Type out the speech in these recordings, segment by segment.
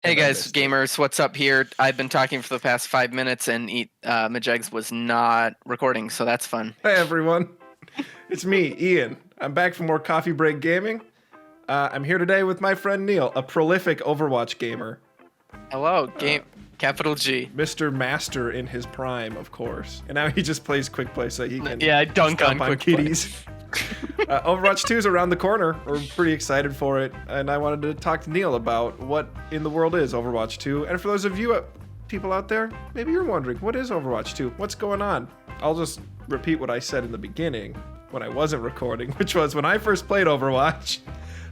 Hey and I guys, missed it. gamers, what's up here? I've been talking for the past 5 minutes and Majegs was not recording, so that's fun. Hey everyone, it's me, Ian. I'm back for more Coffee Break Gaming. I'm here today with my friend Neil, a prolific Overwatch gamer. Hello, game capital G. Mr. Master in his prime, of course. And now he just plays quick play so he can Yeah, I dunk on stomp on quick play. kitties. Overwatch 2 is around the corner. We're pretty excited for it, and I wanted to talk to Neil about what in the world is Overwatch 2. And for those of you people out there, maybe you're wondering, what is Overwatch 2? What's going on? I'll just repeat what I said in the beginning when I wasn't recording, which was when I first played Overwatch,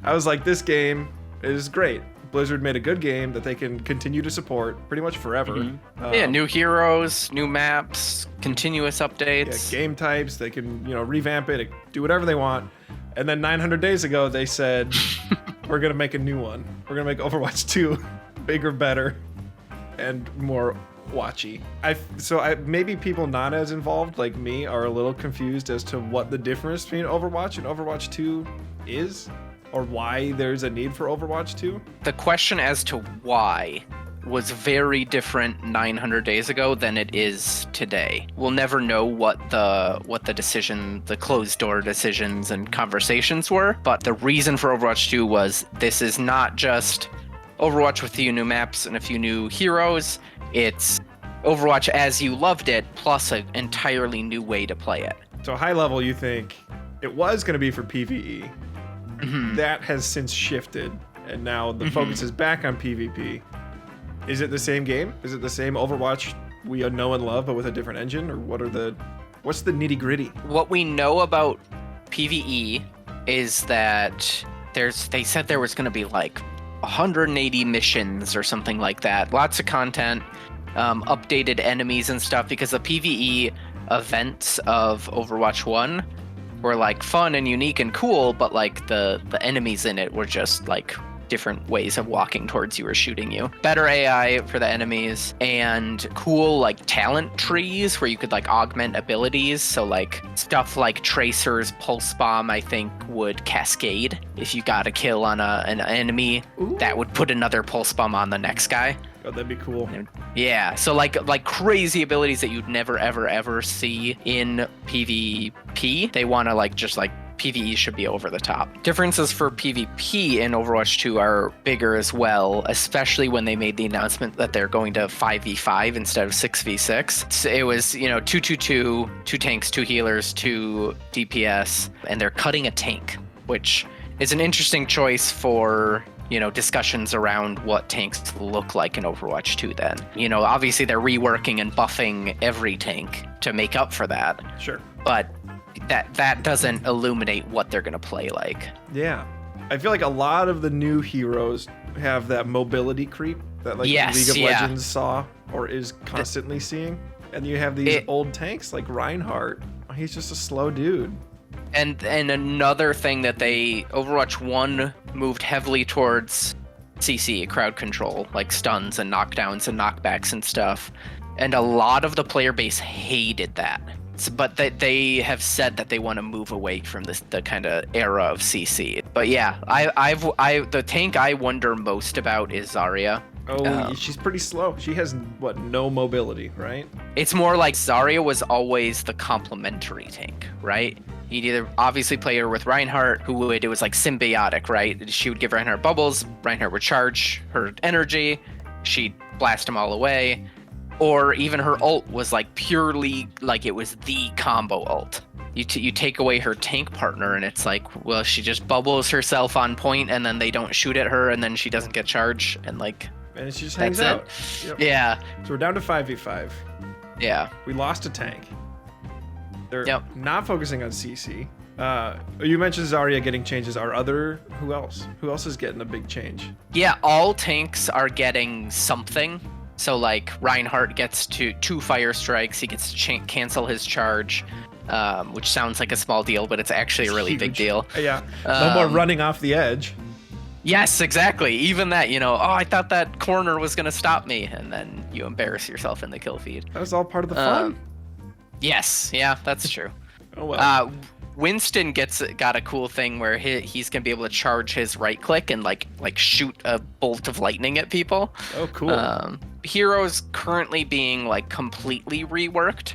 I was like, this game is great. Blizzard made a good game that they can continue to support pretty much forever. Yeah, new heroes, new maps, continuous Yeah, updates. game types, they can, revamp it, do whatever they want. And then 900 days ago, they said, we're going to make a new one. We're going to make Overwatch 2 bigger, better, and more watchy. Maybe people not as involved like me are a little confused as to what the difference between Overwatch and Overwatch 2 is, or why there's a need for Overwatch 2. The question as to why was very different 900 days ago than it is today. We'll never know what the closed door decisions and conversations were, but the reason for Overwatch 2 was this is not just Overwatch with a few new maps and a few new heroes. It's Overwatch as you loved it, plus an entirely new way to play it. So high level, you think it was going to be for PvE. That has since shifted, and now the focus is back on PvP. Is it the same game? Is it the same Overwatch we know and love, but with a different engine? Or what's the nitty gritty? What we know about PvE is that they said there was going to be like 180 missions or something like that. Lots of content, updated enemies and stuff, because the PvE events of Overwatch 1 were like fun and unique and cool, but like the enemies in it were just like different ways of walking towards you or shooting you. Better AI for the enemies, and cool like talent trees where you could like augment abilities. So like stuff like Tracer's Pulse Bomb, I think, would cascade. If you got a kill on an enemy, that would put another Pulse Bomb on the next guy. Oh, that'd be cool. Yeah, so like crazy abilities that you'd never ever see in PvP. They want to just PvE should be over the top. Differences for PvP in Overwatch 2 are bigger as well, especially when they made the announcement that they're going to 5v5 instead of 6v6. So it was, 2-2-2, 2 tanks, 2 healers, 2 DPS, and they're cutting a tank, which is an interesting choice for discussions around what tanks look like in Overwatch 2 then. Obviously they're reworking and buffing every tank to make up for that. Sure. But that doesn't illuminate what they're going to play like. Yeah. I feel like a lot of the new heroes have that mobility creep that League of Legends saw or is constantly seeing. And you have these old tanks like Reinhardt. He's just a slow dude. And another thing that Overwatch 1 moved heavily towards CC, crowd control, like stuns and knockdowns and knockbacks and stuff. And a lot of the player base hated that. But they have said that they want to move away from the kind of era of CC. But yeah, the tank I wonder most about is Zarya. Oh, she's pretty slow. She has, no mobility, right? It's more like Zarya was always the complementary tank, right? You'd either obviously play her with Reinhardt, it was like symbiotic, right? She would give Reinhardt bubbles, Reinhardt would charge her energy, she'd blast them all away. Or even her ult was like purely like it was the combo ult. You take away her tank partner and it's like, well, she just bubbles herself on point and then they don't shoot at her and then she doesn't get charge and she just hangs out. Yep. Yeah. So we're down to 5v5. Yeah. We lost a tank. They're not focusing on CC. You mentioned Zarya getting changes. Who else? Who else is getting a big change? Yeah, all tanks are getting something. So like Reinhardt gets 2 fire strikes. He gets to cancel his charge, which sounds like a small deal, but it's actually a really big deal. Yeah. No more running off the edge. Yes, exactly. Even that, I thought that corner was going to stop me. And then you embarrass yourself in the kill feed. That was all part of the fun. Yes. Yeah, that's true. Oh, well. Winston got a cool thing where he's gonna be able to charge his right click and like shoot a bolt of lightning at people. Oh, cool. Heroes currently being like completely reworked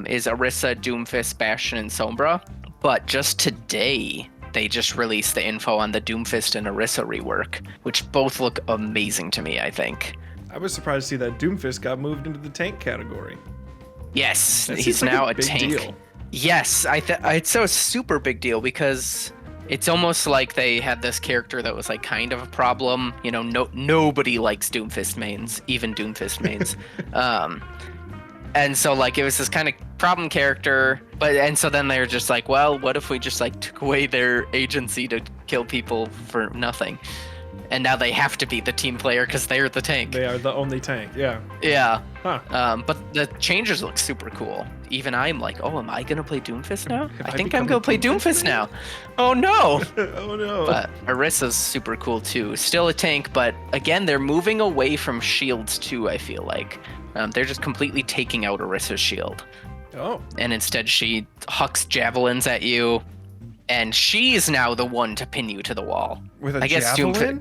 is Orisa, Doomfist, Bastion, and Sombra. But just today, they just released the info on the Doomfist and Orisa rework, which both look amazing to me, I think. I was surprised to see that Doomfist got moved into the tank category. Yes, That he's seems like now a a big tank. deal. Yes, it's a super big deal because it's almost like they had this character that was like kind of a problem. You know, nobody likes Doomfist mains, even Doomfist mains. And so like it was this kind of problem character, and so then they're just like, well, what if we just like took away their agency to kill people for nothing? And now they have to be the team player because they're the tank. They are the only tank, yeah. Yeah. Huh. But the changes look super cool. Even I'm like, oh, am I gonna play Doomfist now? I think I'm become gonna a play Doomfist Doomfist now. Oh no! Oh no. But Orisa's super cool too. Still a tank, but again, they're moving away from shields too. I feel like they're just completely taking out Orisa's shield, Oh. and instead she hucks javelins at you, and she's now the one to pin you to the wall. With a I guess javelin?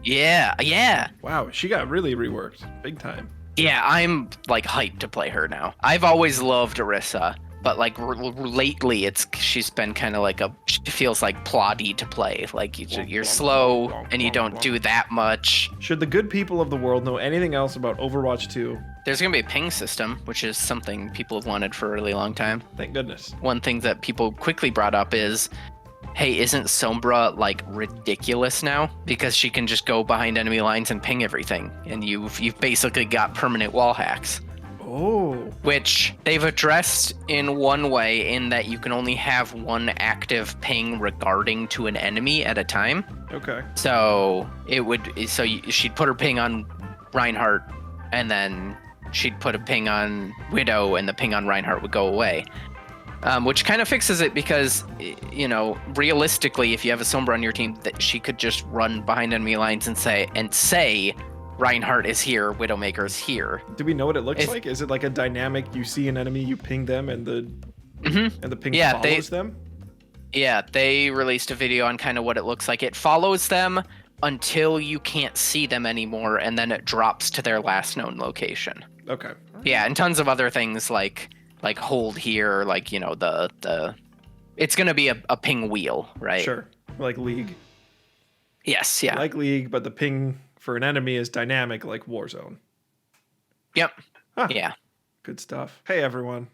Yeah. Wow, she got really reworked. Big time. Yeah, I'm like hyped to play her now. I've always loved Orisa, but like lately, she's been kind of like she feels like ploddy to play. Like you're slow and you don't do that much. Should the good people of the world know anything else about Overwatch 2? There's gonna be a ping system, which is something people have wanted for a really long time. Thank goodness. One thing that people quickly brought up is, hey, isn't Sombra like ridiculous now? Because she can just go behind enemy lines and ping everything, and you've basically got permanent wall hacks. Oh. Which they've addressed in one way, in that you can only have one active ping regarding to an enemy at a time. Okay. So she'd put her ping on Reinhardt, and then she'd put a ping on Widow, and the ping on Reinhardt would go away. Which kind of fixes it because, you know, realistically, if you have a Sombra on your team, that she could just run behind enemy lines and say, Reinhardt is here, Widowmaker's here. Do we know what it looks like? Is it like a dynamic? You see an enemy, you ping them, and the ping follows them. Yeah, they released a video on kind of what it looks like. It follows them until you can't see them anymore, and then it drops to their last known location. Okay. Yeah, and tons of other things like hold here, like, you know, the it's gonna be a ping wheel, right? Sure. Like League. Yes, yeah. Like League, but the ping for an enemy is dynamic, like Warzone. Yep. Huh. Yeah. Good stuff. Hey everyone.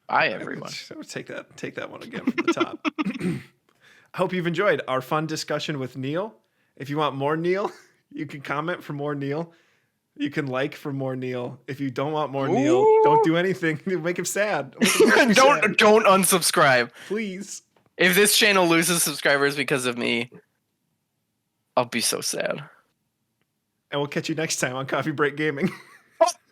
Bye everyone. Take that one again from the top. I hope you've enjoyed our fun discussion with Neil. If you want more Neil, you can comment for more Neil. You can like for more Neil. If you don't want more Neil, don't do anything. Make him sad. Don't unsubscribe. Please. If this channel loses subscribers because of me, I'll be so sad. And we'll catch you next time on Coffee Break Gaming.